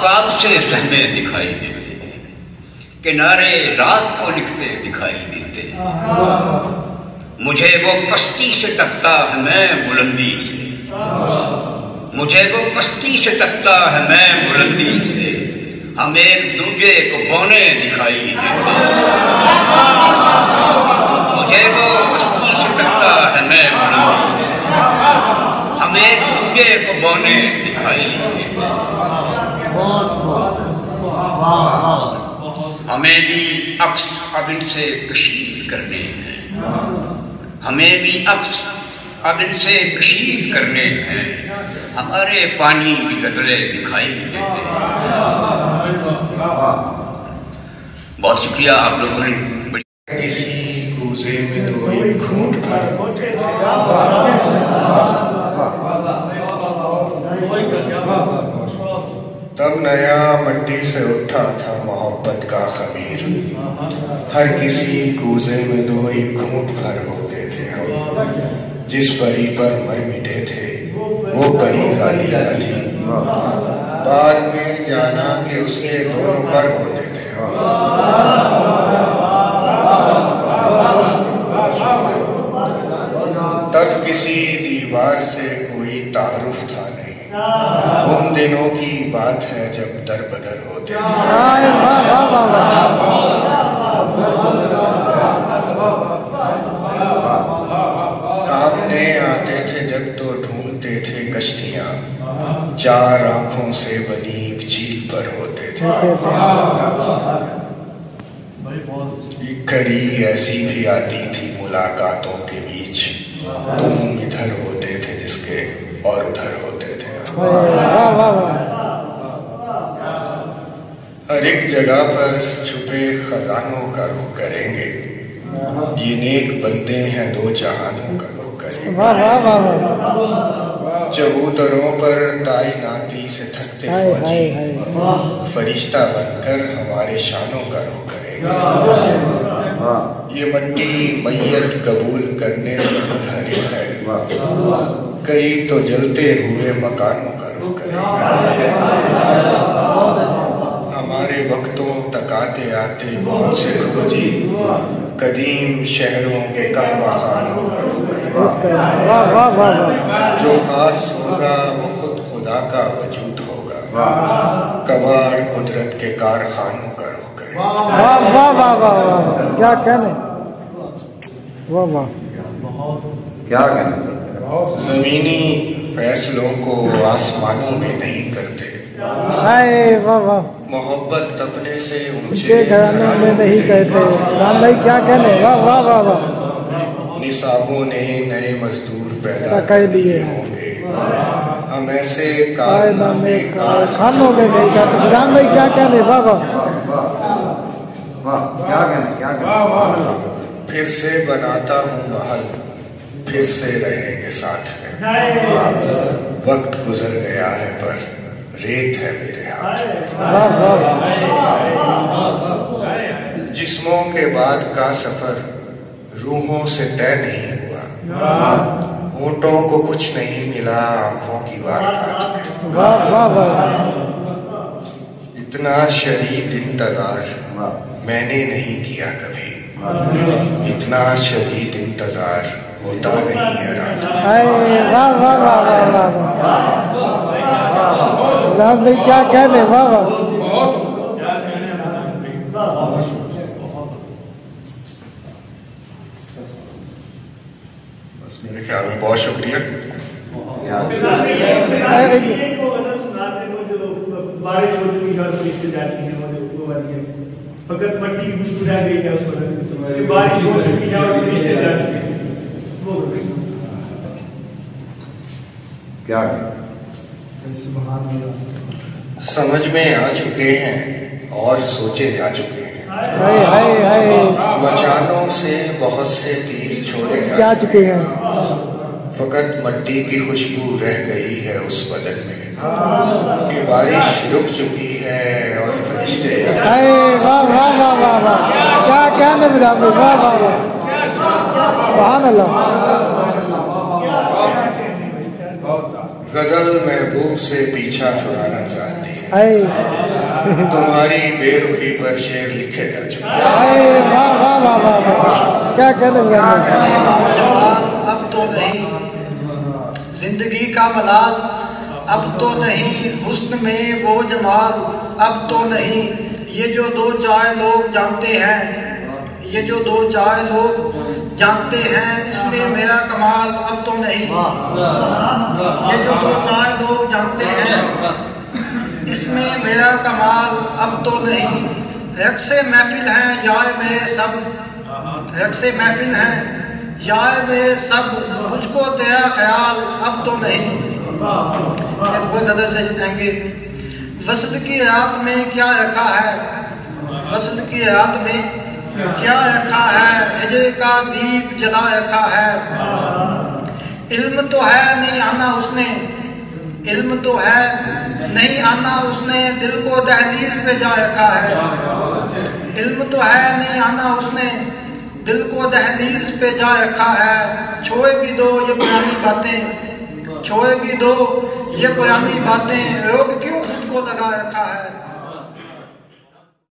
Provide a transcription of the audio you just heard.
आफताब से सहमे दिखाई देते, किनारे रात को लिखते दिखाई देते। मुझे वो पस्ती से तकता है मैं बुलंदी से, मुझे वो पस्ती से तकता है मैं बुलंदी से। हम एक दूजे को बौने दिखाई देते, मुझे वो पस्ती से तकता है मैं बुलंदी से। हम एक दूजे को बौने दिखाई देते। हमें भी अक्स अब इनसे कशीद करने हैं, हमें भी अक्स अब इनसे कशीद करने हैं। हमारे पानी भी गदले दिखाई देते हैं। बहुत शुक्रिया आप लोगों ने। किसी कूजे में दो एक घूंट भर होते थे, तब नया मट्टी से उठा था मोहब्बत का खमीर। हर किसी कूजे में दो एक घूंट भर होते थे हम। जिस परी पर मर मिटे थे वो परी खाली न थी, बाद में जाना कि उसके दोनों पर होते थे हम। तब किसी दीवार से कोई तारुफ था नहीं, उन दिनों की बात है जब दर बदर होते थे। सामने आते थे जब तो ढूंढते थे कश्तियां, चार आंखों से बनी एक झील पर होते थे। एक घड़ी ऐसी भी आती थी मुलाकातों के बीच, तुम इधर होते थे जिसके और उधर होते थे। हर एक जगह पर छुपे खजानों का रुख करेंगे, ये नेक बंदे हैं दो जहानों का रुख करेंगे। चबूतरों पर ताइनाती से थकते फौजी फरिश्ता बनकर हमारे शानों का रुख करेंगे। ये मट्टी मैयत कबूल करने से मुनहरिफ है, कई तो जलते हुए मकानों का रुख करेंगे। हमारे वक्तों तक आते आते बहुत से खोजी कदीम शहरों के कहवा खानों का रुख करेंगे। जो खास होगा वो खुद खुदा का वजूद होगा, कबाड़ कुदरत के कारखानों का रुख करेंगे। वाह वाह वाह वाह, क्या कहने, वाह वाह, क्या कहने। जमीनी फैसलों को आसमानों में नहीं करते, वाह वाह, मोहब्बत अपने से ऊंचे घरानों में नहीं कहते। राम भाई क्या कहने, वाह वाह वाह वाह। निसाबों ने नए मजदूर पैदा कर दिए होंगे, हम ऐसे कारनामे कारखानों में नहीं कहते। राम भाई क्या कहने, वाह वाह, क्या कहने, क्या कहने। फिर से बनाता हूँ महल, फिर से रहेंगे साथ में। वक्त गुजर गया है पर रेत है मेरे हाथ में। जिस्मों के बाद का सफर रूहों से तय नहीं हुआ, होंठों को कुछ नहीं मिला आंखों की वारदात में। इतना शदीद इंतजार मैंने नहीं किया कभी, इतना शदीद इंतजार होता नहीं है रात में। वाह वाह वाह वाह वाह, राम भाई क्या कहने, वाह वाह। मेरे ख्याल में बहुत शुक्रिया। बारिश हो चुकी है और रिश्ते जाती है फकत मट्टी की खुशबू रह गई है, उसको बारिश हो चुकी है और रिश्ते जाती है। क्या समझ में आ चुके हैं और सोचे जा चुके हैं, मचानों से बहुत से तीर छोड़े जा चुके हैं। फकत मट्टी की खुशबू रह गई है उस बदन में, कि बारिश रुक चुकी है और फरिश्ते। वाह वाह वाह वाह वाह, क्या कहने, वाह वाह वाह, सुभान अल्लाह। गजल महबूब से पीछा छुड़ाना चाहती है, आए तुम्हारी बेरुखी पर शेर लिखे जा चुके हैं। आए वाह वाह वाह वाह वाह, क्या कहने लगे। जमाल अब तो नहीं, जिंदगी का मलाल अब तो नहीं, हुस्न में वो जमाल अब तो नहीं। ये जो दो चार लोग जानते हैं, ये जो दो चार लोग जानते हैं, इसमें मेरा कमाल अब तो नहीं। ये जो दो चार लोग जानते हैं, इसमें मेरा कमाल अब तो नहीं। रक्से महफिल हैं यार मेरे सब, रक्से महफिल हैं यार मेरे सब, मुझको तेरा ख्याल अब तो नहीं। एक वो गजल से जाएंगे। वसल की रात में क्या रखा है, वसल की रात में क्या रखा है, हिजर का दीप जला रखा है। इल्म तो है नहीं आना उसने, इल्म तो है नहीं आना उसने, दिल को दहलीज पे जा रखा है। इल्म तो है नहीं आना उसने, दिल को दहलीज पे जा रखा है। छोड़ भी दो ये पुरानी बातें, छोड़ भी दो ये पुरानी बातें, रोग क्यों खुद को लगा रखा है।